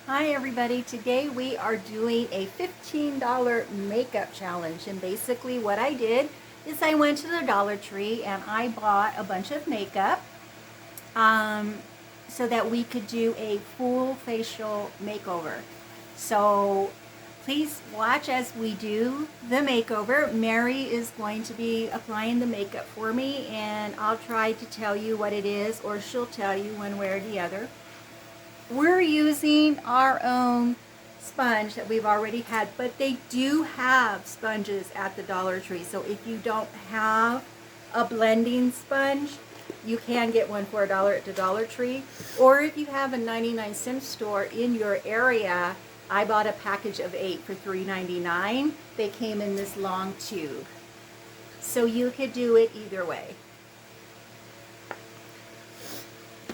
Hi everybody, today we are doing a $15 makeup challenge, and basically what I did is I went to the Dollar Tree and I bought a bunch of makeup so that we could do a full facial makeover. So please watch as we do the makeover. Mary is going to be applying the makeup for me, and I'll try to tell you what it is, or she'll tell you one way or the other. We're using our own sponge that we've already had, but they do have sponges at the Dollar Tree. So if you don't have a blending sponge, you can get one for $1 at the Dollar Tree. Or if you have a 99-cent store in your area, I bought a package of 8 for $3.99. They came in this long tube. So you could do it either way.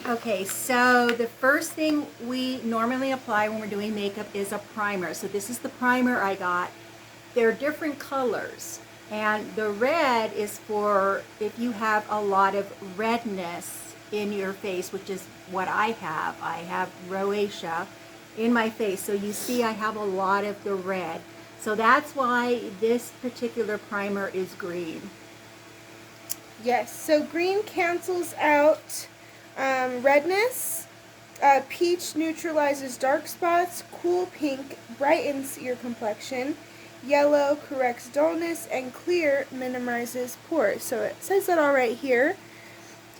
Okay, so the first thing we normally apply when we're doing makeup is a primer. So this is the primer I got. They're different colors, and the red is for if you have a lot of redness in your face, which is what I have. I have rosacea in my face, so you see I have a lot of the red. So that's why this particular primer is green. Yes, so green cancels out redness, peach neutralizes dark spots, cool pink brightens your complexion, yellow corrects dullness, and clear minimizes pores. So it says that all right here.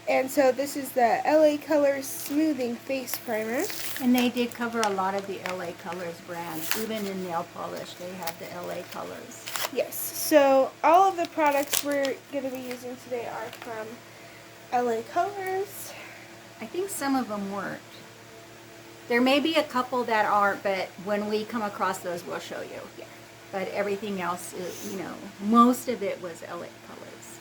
And so this is the LA Colors Smoothing Face Primer. And they did cover a lot of the LA Colors brands. Even in nail polish, they have the LA Colors. Yes, so all of the products we're going to be using today are from LA Colors. I think some of them weren't. There may be a couple that aren't, but when we come across those, we'll show you. Yeah. But everything else, is, most of it was LA Colors.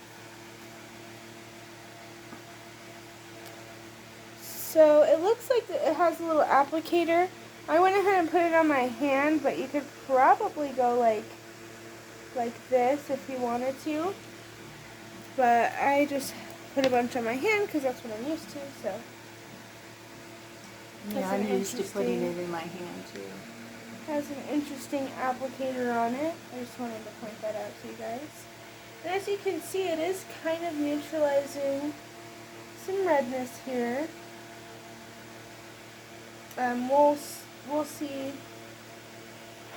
So it looks like it has a little applicator. I went ahead and put it on my hand, but you could probably go like this if you wanted to. But I just put a bunch on my hand because that's what I'm used to. So Yeah, I'm used to putting it in my hand too. Has an interesting applicator on it. I just wanted to point that out to you guys. And as you can see, it is kind of neutralizing some redness here. We'll see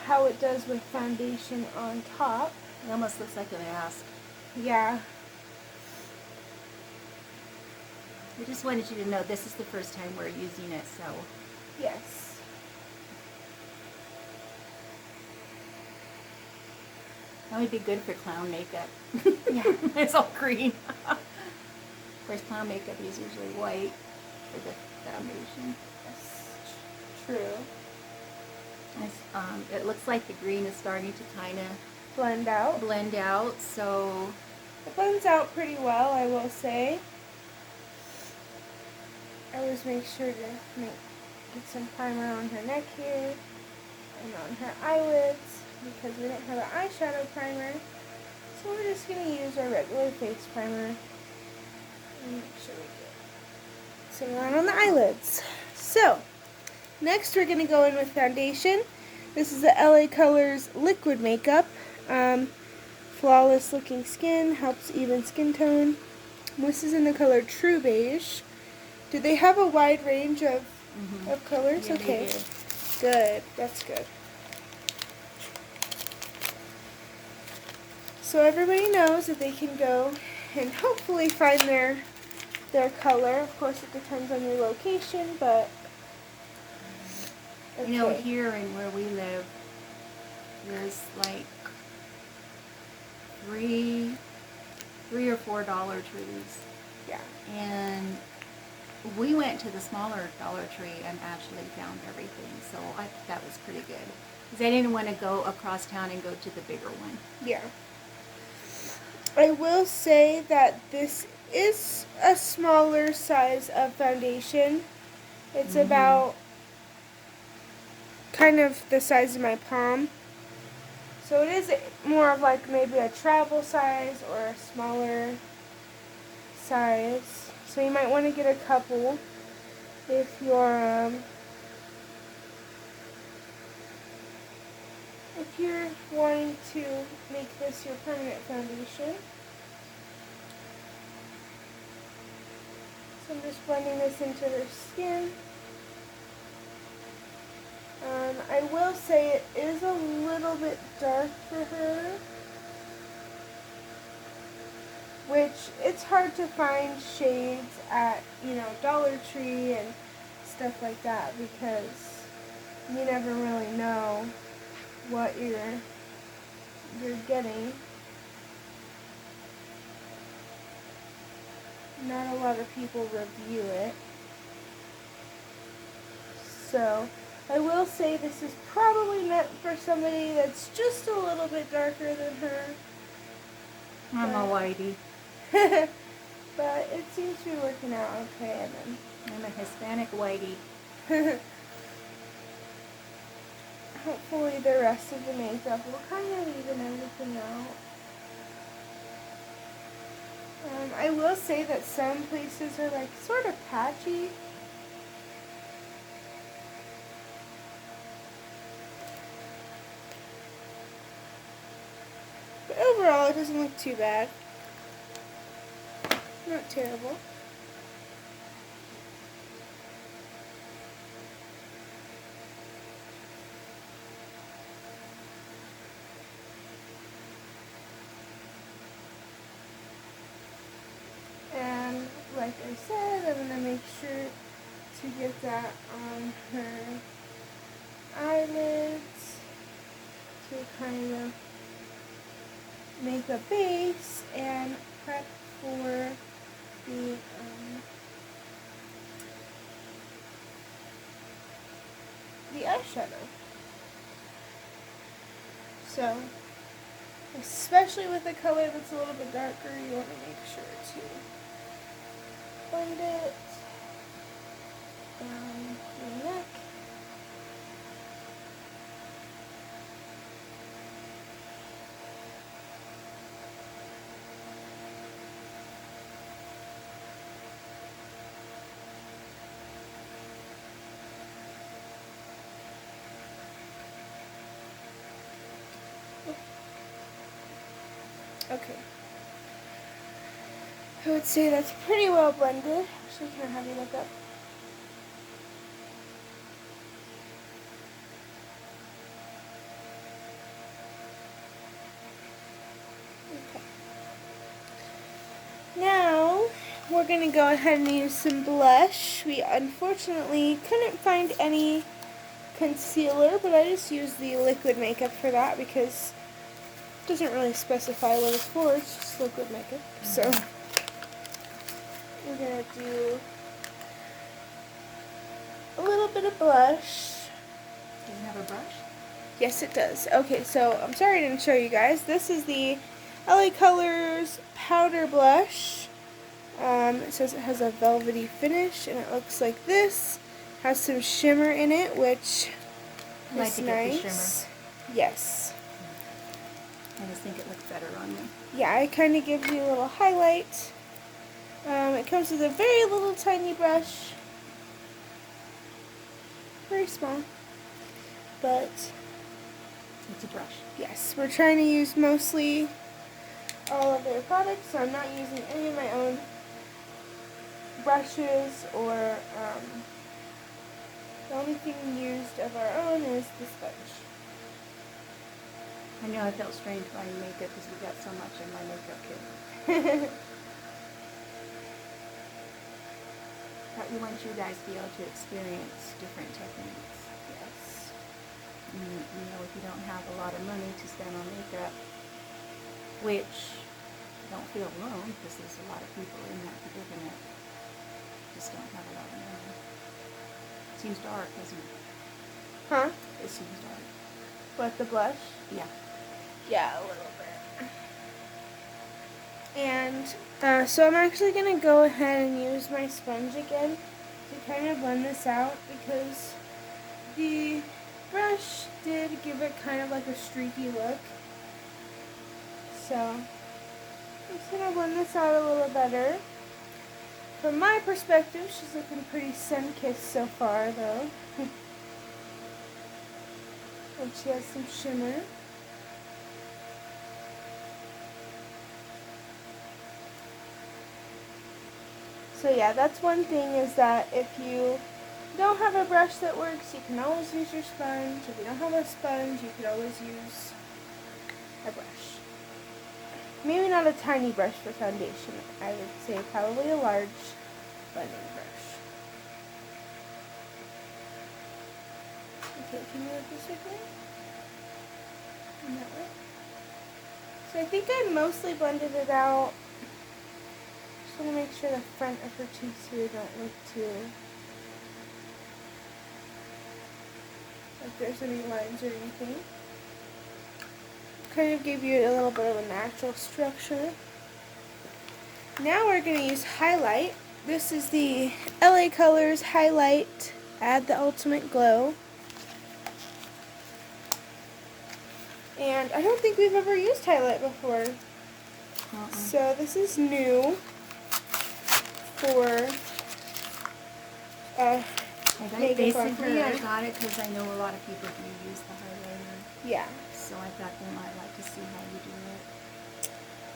how it does with foundation on top. It almost looks like an mask. Yeah. I just wanted you to know this is the first time we're using it, so. Yes. That would be good for clown makeup. Yeah. It's all green. Of course, clown makeup is usually white for the foundation. Yes. True. It looks like the green is starting to kind of Blend out. So It blends out pretty well, I will say. I always make sure to get some primer on her neck here and on her eyelids because we don't have an eyeshadow primer. So we're just going to use our regular face primer and make sure we get some on the eyelids. So, next we're going to go in with foundation. This is the LA Colors Liquid Makeup. Flawless looking skin, helps even skin tone. This is in the color True Beige. Do they have a wide range of colors? yeah, Okay, they do. good. That's good. So everybody knows that they can go and hopefully find their color. Of course, it depends on your location, but okay. Here and where we live, there's like three or $4 Trees. Yeah. And we went to the smaller Dollar Tree and actually found everything, so I thought that was pretty good. Because I didn't want to go across town and go to the bigger one. Yeah. I will say that this is a smaller size of foundation. It's about kind of the size of my palm. So it is more of like maybe a travel size or a smaller size. So you might want to get a couple if you're if you're wanting to make this your permanent foundation. So I'm just blending this into her skin. I will say it is a little bit dark for her, which it's hard to find shades at, Dollar Tree and stuff like that because you never really know what you're getting. Not a lot of people review it. So I will say this is probably meant for somebody that's just a little bit darker than her. I'm a whitey. But it seems to be working out okay. And then I'm a Hispanic whitey. hopefully the rest of the makeup will kind of even everything out. I will say that some places are like sort of patchy. But overall it doesn't look too bad. Not terrible. And like I said, I'm going to make sure to get that on her eyelids to kind of make a base and prep for the eyeshadow. So, especially with a color that's a little bit darker, you want to make sure to blend it down your neck. Okay. I would say that's pretty well blended. Actually, can I have you look up? Okay. Now, we're going to go ahead and use some blush. We unfortunately couldn't find any concealer, but I just used the liquid makeup for that because it doesn't really specify what it's for. It's just liquid makeup. So, we're going to do a little bit of blush. Does it have a brush? Yes, it does. Okay, so I'm sorry I didn't show you guys. This is the LA Colors Powder Blush. It says it has a velvety finish, and it looks like this. Has some shimmer in it, which I like is to nice. get the shimmer. Yes. I just think it looks better on me. Yeah, it kind of gives you a little highlight. It comes with a very little tiny brush. Very small. But It's a brush. yes, we're trying to use mostly all of their products, so I'm not using any of my own brushes or the only thing used of our own is the sponge. I know I felt strange buying makeup because we got so much in my makeup kit. But we want you guys to be able to experience different techniques. Yes. If you don't have a lot of money to spend on makeup, which don't feel alone because there's a lot of people in that predicament, just don't have a lot of money. Seems dark, doesn't it? Huh? It seems dark. What, the blush? Yeah. Yeah, a little bit. And so I'm actually going to go ahead and use my sponge again to kind of blend this out because the brush did give it kind of like a streaky look. So I'm just going to blend this out a little better. From my perspective, she's looking pretty sun-kissed so far though. And she has some shimmer. So yeah, that's one thing, is that if you don't have a brush that works, you can always use your sponge. If you don't have a sponge, you could always use a brush. Maybe not a tiny brush for foundation. I would say probably a large blending brush. Okay, can you look this way? And that way. So I think I mostly blended it out. Just want to make sure the front of her cheeks here don't look too like there's any lines or anything. Kind of give you a little bit of a natural structure. Now we're going to use highlight. This is the LA Colors Highlight Add the Ultimate Glow. And I don't think we've ever used highlight before. So this is new for Basically, I got it because I know a lot of people do use the highlighter. Yeah. So I thought they might like to see how you do it.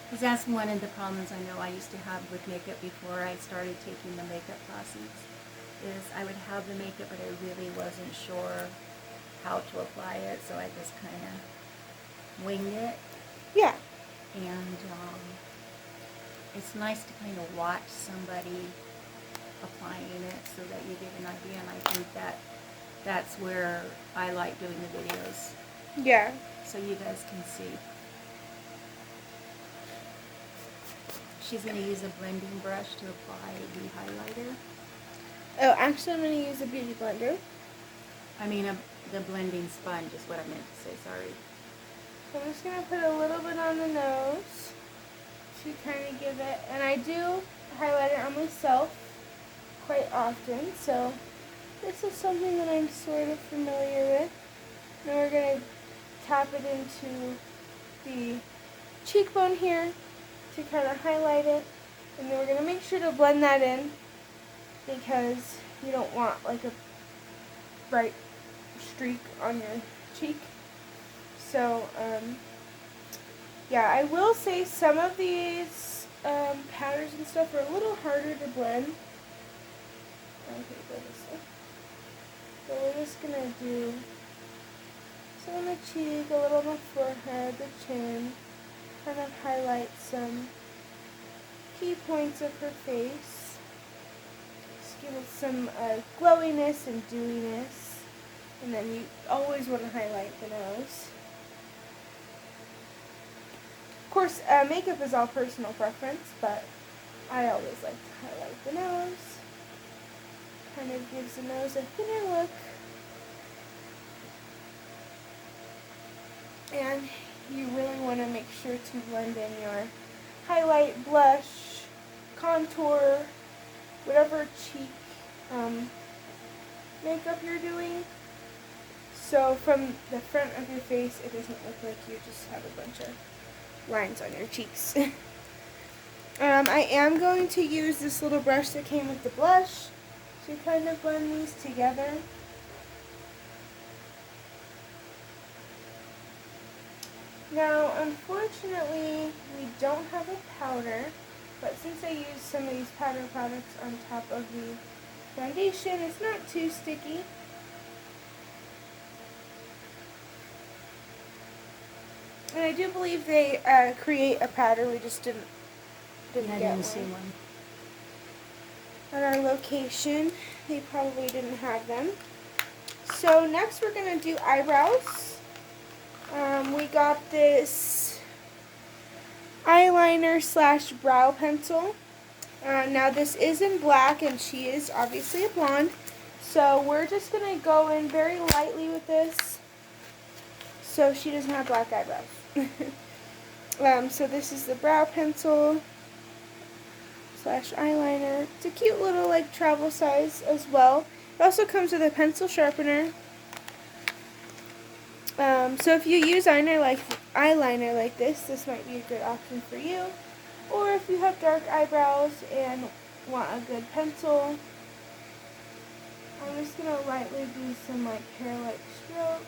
Because that's one of the problems I know I used to have with makeup before I started taking the makeup classes. Is I would have the makeup, but I really wasn't sure how to apply it, so I just kind of winged it. Yeah. And it's nice to kind of watch somebody applying it so that you get an idea, and I think that's where I like doing the videos. Yeah. So you guys can see. She's going to use a blending brush to apply the highlighter. Oh, actually I'm going to use a beauty blender. I mean, the blending sponge is what I meant to say, sorry. So I'm just going to put a little bit on the nose to kind of give it, and I do highlight it on myself quite often, so this is something that I'm sort of familiar with. Now we're going to tap it into the cheekbone here to kind of highlight it, and then we're going to make sure to blend that in because you don't want like a bright streak on your cheek. So yeah, I will say some of these powders and stuff are a little harder to blend. Okay, go this way. So we're just going to do some on the cheek, a little on the forehead, the chin, kind of highlight some key points of her face. Just give it some glowiness and dewiness. And then you always want to highlight the nose. Of course, makeup is all personal preference, but I always like to highlight the nose. Kind of gives the nose a thinner look. And you really want to make sure to blend in your highlight, blush, contour, whatever cheek makeup you're doing. So from the front of your face, it doesn't look like you just have a bunch of lines on your cheeks. I am going to use this little brush that came with the blush to kind of blend these together. Now, unfortunately, we don't have a powder, but since I used some of these powder products on top of the foundation, it's not too sticky. And I do believe they create a powder, we just didn't get one. At our location, they probably didn't have them. So next we're going to do eyebrows. We got this eyeliner slash brow pencil. Now this is in black and she is obviously a blonde. So we're just going to go in very lightly with this so she doesn't have black eyebrows. So this is the brow pencil slash eyeliner. It's a cute little like travel size as well. It also comes with a pencil sharpener. So if you use eyeliner like this might be a good option for you. Or if you have dark eyebrows and want a good pencil, I'm just going to lightly do some like hair-like strokes.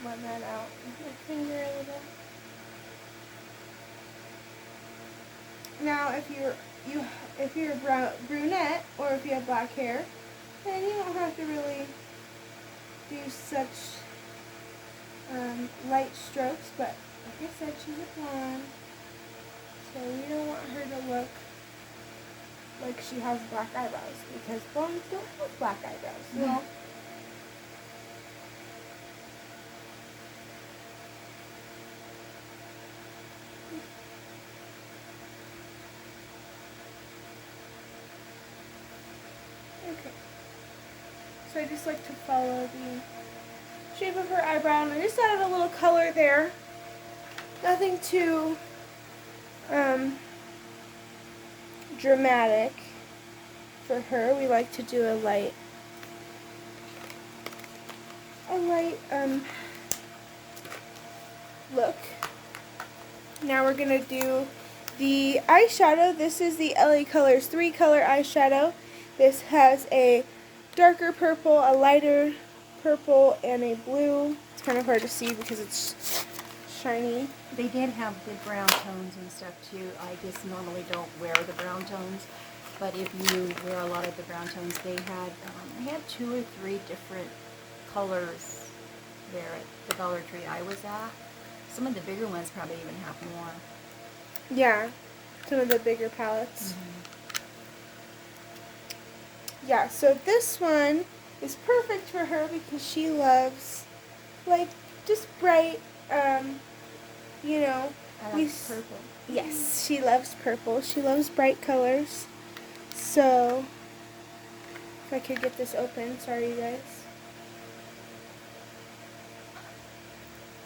blend that out with my finger a little. Now, if you're brunette or if you have black hair, then you don't have to really do such light strokes. But like I said, she's a blonde, so we don't want her to look like she has black eyebrows because blondes don't have black eyebrows. Well, okay. So I just like to follow the shape of her eyebrow, and I just added a little color there. Nothing too dramatic for her. We like to do a light look. Now we're gonna do the eyeshadow. This is the LA Colors 3-color eyeshadow. This has a darker purple, a lighter purple, and a blue. It's kind of hard to see because it's shiny. They did have good brown tones and stuff too. I just normally don't wear the brown tones, but if you wear a lot of the brown tones, they had 2 or 3 different colors there at the Dollar Tree I was at. Some of the bigger ones probably even have more. Yeah, some of the bigger palettes. Yeah, so this one is perfect for her because she loves, like, just bright, you know. I like purple. Yes, she loves purple. She loves bright colors. So, if I could get this open. Sorry, you guys.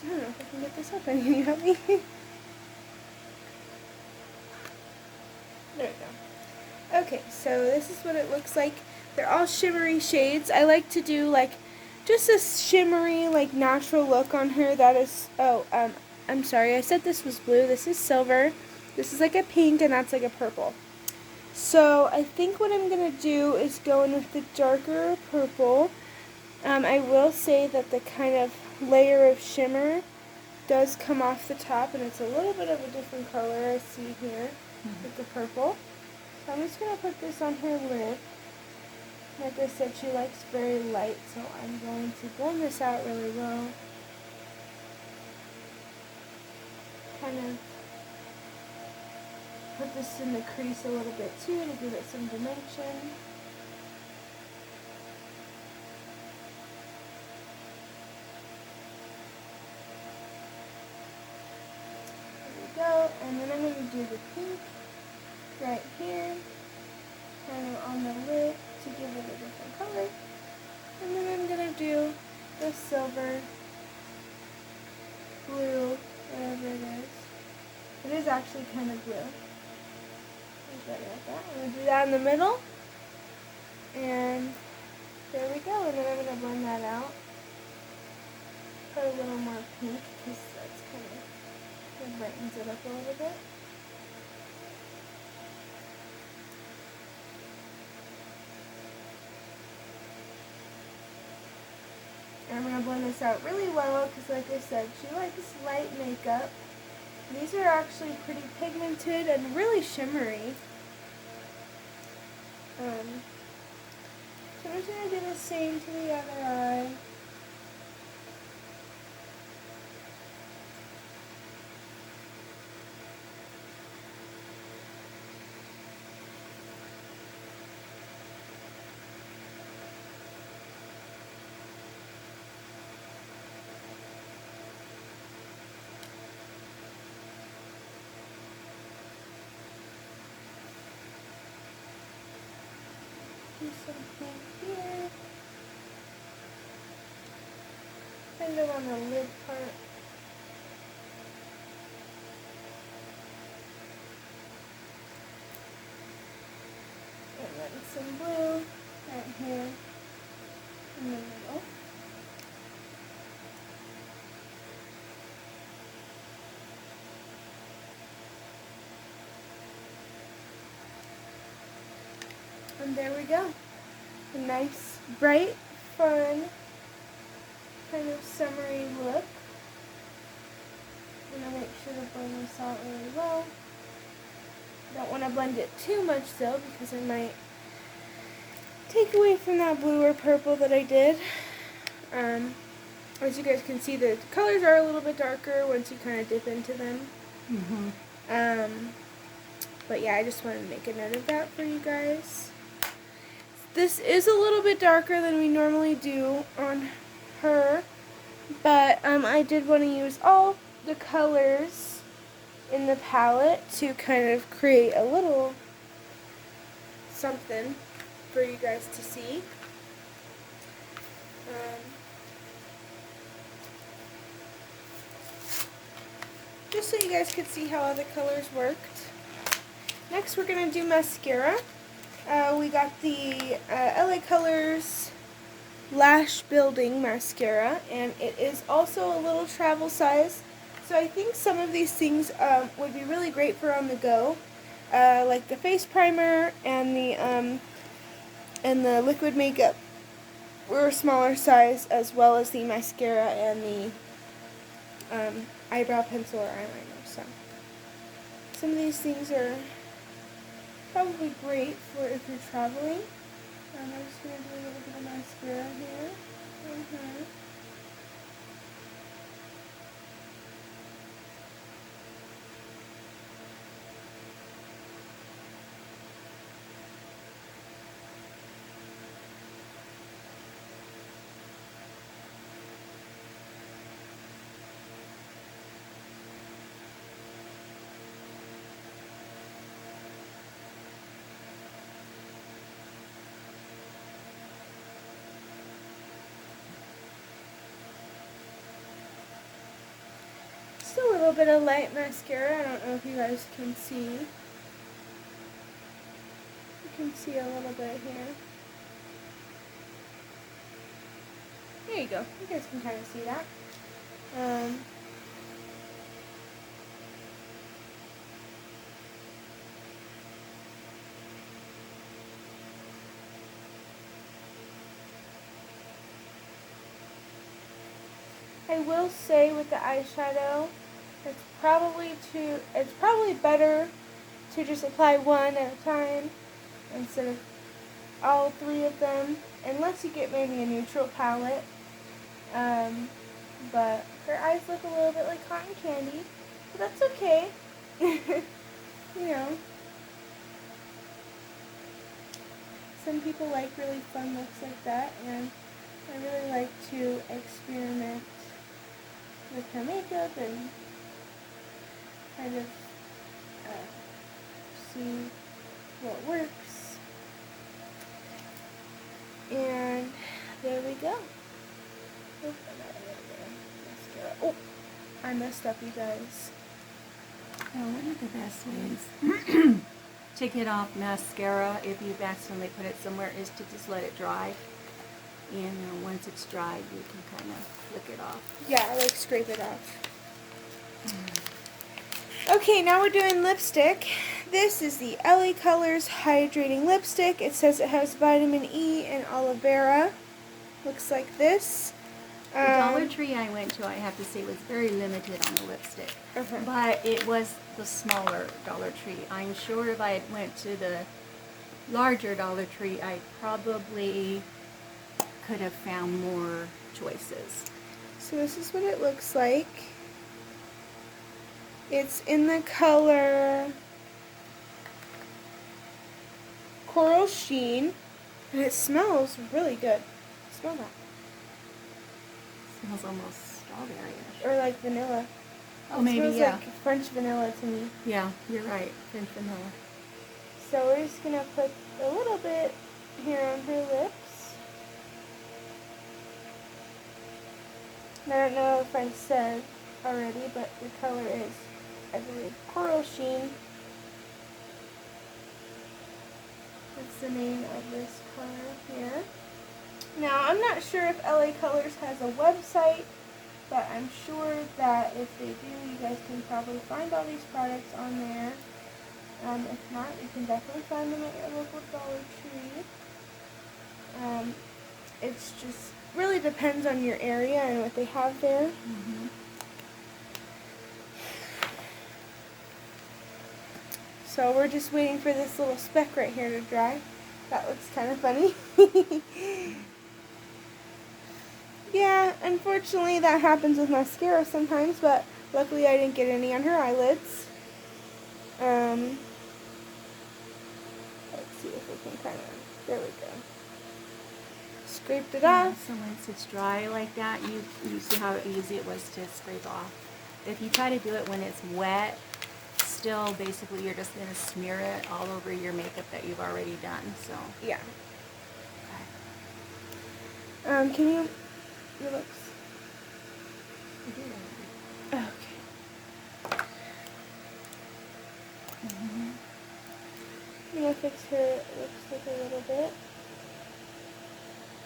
I don't know if I can get this open. Can you help me? There we go. Okay, so this is what it looks like. They're all shimmery shades. I like to do like just a shimmery, like natural look on her. That is, I'm sorry, I said this was blue. This is silver. This is like a pink, and that's like a purple. So I think what I'm going to do is go in with the darker purple. I will say that the kind of layer of shimmer does come off the top, and it's a little bit of a different color I see here with the purple. So I'm just going to put this on her lid. Like I said, she likes very light, so I'm going to blend this out really well. Kind of put this in the crease a little bit too to give it some dimension. Go, and then I'm going to do the pink right here, kind of on the lid to give it a different color, and then I'm going to do the silver, blue, whatever it is. It is actually kind of blue. Like that. I'm going to do that in the middle, and there we go, and then I'm going to blend that out. Put a little more pink because that's kind of it brightens it up a little bit. And I'm going to blend this out really well because, like I said, she likes light makeup. These are actually pretty pigmented and really shimmery. So I'm just going to do the same to the other eye. Do something here. Kind of on the lid part. And then some blue right here in the middle. And there we go. A nice, bright, fun kind of summery look. I'm going to make sure to blend this out really well. Don't want to blend it too much though, because it might take away from that blue or purple that I did. As you guys can see, the colors are a little bit darker once you kind of dip into them. But yeah, I just wanted to make a note of that for you guys. This is a little bit darker than we normally do on her, but I did want to use all the colors in the palette to kind of create a little something for you guys to see. Just so you guys could see how all the colors worked. Next we're going to do mascara. We got the LA Colors Lash Building Mascara, and it is also a little travel size. So I think some of these things would be really great for on the go, like the face primer and the liquid makeup were a smaller size, as well as the mascara and the eyebrow pencil or eyeliner. So some of these things are probably great for if you're traveling. I'm just going to do a little bit of mascara here. Just a little bit of light mascara. I don't know if you guys can see. You can see a little bit here. There you go. You guys can kind of see that. I will say with the eyeshadow, it's probably better to just apply one at a time instead of all three of them, unless you get maybe a neutral palette. But her eyes look a little bit like cotton candy, but that's okay. You know, some people like really fun looks like that, and I really like to experiment with her makeup and kind of see what works. And there we go. Oh, I messed up, you guys. Well, one of the best ways to get off mascara if you've accidentally put it somewhere is to just let it dry. And once it's dry, you can kind of flick it off. Yeah, I like scrape it off. Okay, now we're doing lipstick. This is the LA Colors Hydrating Lipstick. It says it has vitamin E and aloe vera. Looks like this. The Dollar Tree I went to, I have to say, was very limited on the lipstick. But it was the smaller Dollar Tree. I'm sure if I had went to the larger Dollar Tree, I probably could have found more choices. So this is what it looks like. It's in the color Coral Sheen, and it smells really good. Smell that. Smells almost strawberry-ish. Or like vanilla. Oh, maybe, smells yeah. like French vanilla to me. Yeah, you're right. French vanilla. So we're just going to put a little bit here on her lips. And I don't know if I said already, but the color is, I believe, Coral Sheen. That's the name of this color here. Now, I'm not sure if LA Colors has a website, but I'm sure that if they do, you guys can probably find all these products on there. If not, you can definitely find them at your local Dollar Tree. It's just really depends on your area and what they have there. Mm-hmm. So we're just waiting for this little speck right here to dry. That looks kind of funny. Yeah, unfortunately that happens with mascara sometimes, but luckily I didn't get any on her eyelids. Let's see if we can kind of, there we go. Scraped it off. So once it's dry like that, you see how easy it was to scrape off. If you try to do it when it's wet, still basically you're just going to smear it all over your makeup that you've already done. So Yeah. okay. Can you, your lips? Okay. Mm-hmm. I'm going to fix her lipstick a little bit.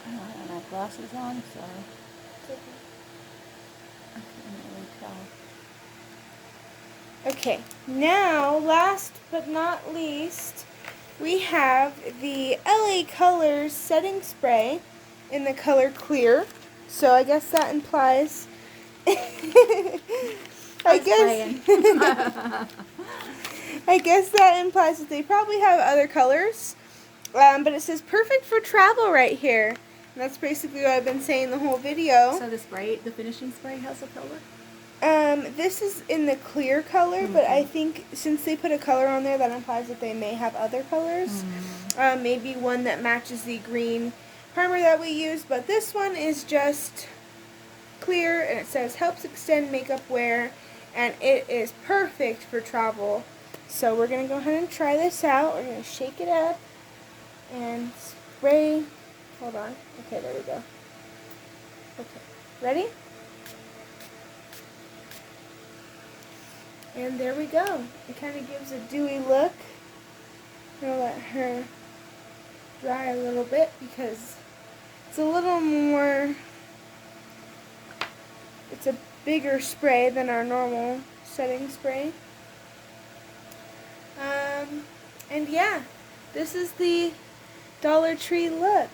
I don't have my glasses on, so It's okay. I can't really tell. Okay, now last but not least, we have the LA Colors setting spray in the color clear. So I guess that implies I guess that implies that they probably have other colors. But it says perfect for travel right here. And that's basically what I've been saying the whole video. So the spray, the finishing spray has a color? This is in the clear color, but I think since they put a color on there, that implies that they may have other colors. Maybe one that matches the green primer that we used, but this one is just clear, and it says helps extend makeup wear, and it is perfect for travel. So we're going to go ahead and try this out. We're going to shake it up and spray. Hold on. Okay, there we go. Okay, ready? And there we go. It kind of gives a dewy look. I'm going to let her dry a little bit because it's a little more, it's a bigger spray than our normal setting spray. And yeah, this is the Dollar Tree look.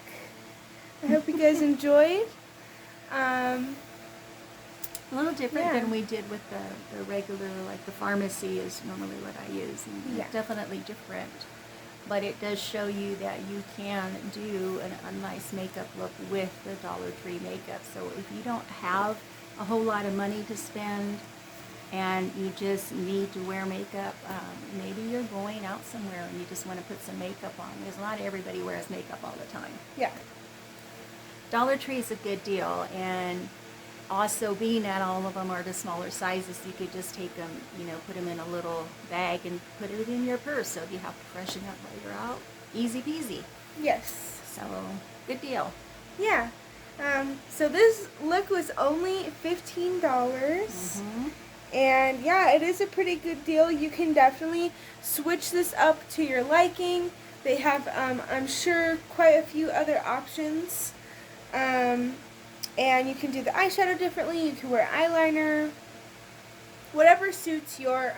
I hope you guys enjoyed. A little different than we did with the regular, like the pharmacy is normally what I use. And it's definitely different. But it does show you that you can do a nice makeup look with the Dollar Tree makeup. So if you don't have a whole lot of money to spend and you just need to wear makeup, maybe you're going out somewhere and you just want to put some makeup on. Because not everybody wears makeup all the time. Yeah. Dollar Tree is a good deal, and also being that all of them are the smaller sizes, you could just take them, put them in a little bag and put it in your purse. So if you have to freshen up while you're out, easy peasy. Yes. So good deal. Yeah. So this look was only $15. And yeah, it is a pretty good deal. You can definitely switch this up to your liking. They have, I'm sure, quite a few other options. And you can do the eyeshadow differently. You can wear eyeliner. Whatever suits your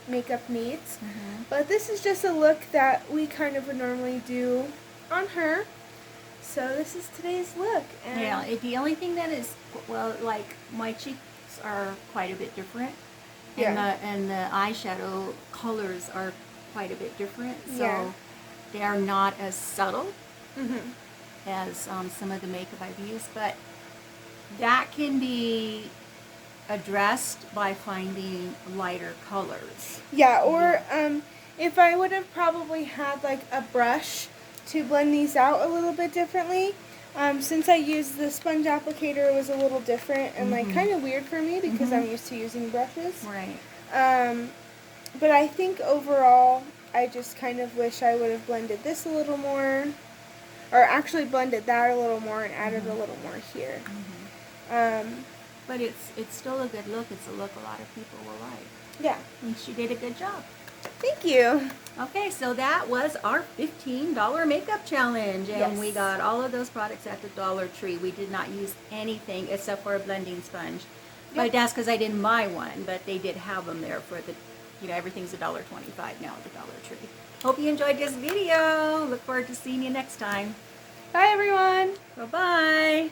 makeup needs. But this is just a look that we kind of would normally do on her. So this is today's look. And yeah, the only thing that is, well, like my cheeks are quite a bit different. And the eyeshadow colors are quite a bit different. So they are not as subtle as some of the makeup I've used. But that can be addressed by finding lighter colors. Yeah, or if I would have probably had like a brush to blend these out a little bit differently. Since I used the sponge applicator, it was a little different and like kind of weird for me because I'm used to using brushes. Right. But I think overall, I just kind of wish I would have blended this a little more, or actually blended that a little more and added a little more here. But it's still a good look. It's a look a lot of people will like. Yeah. And she did a good job. Thank you. Okay, so that was our $15 makeup challenge. And we got all of those products at the Dollar Tree. We did not use anything except for a blending sponge. But that's because I didn't buy one, but they did have them there for the, everything's $1.25 now at the Dollar Tree. Hope you enjoyed this video. Look forward to seeing you next time. Bye, everyone. Bye-bye.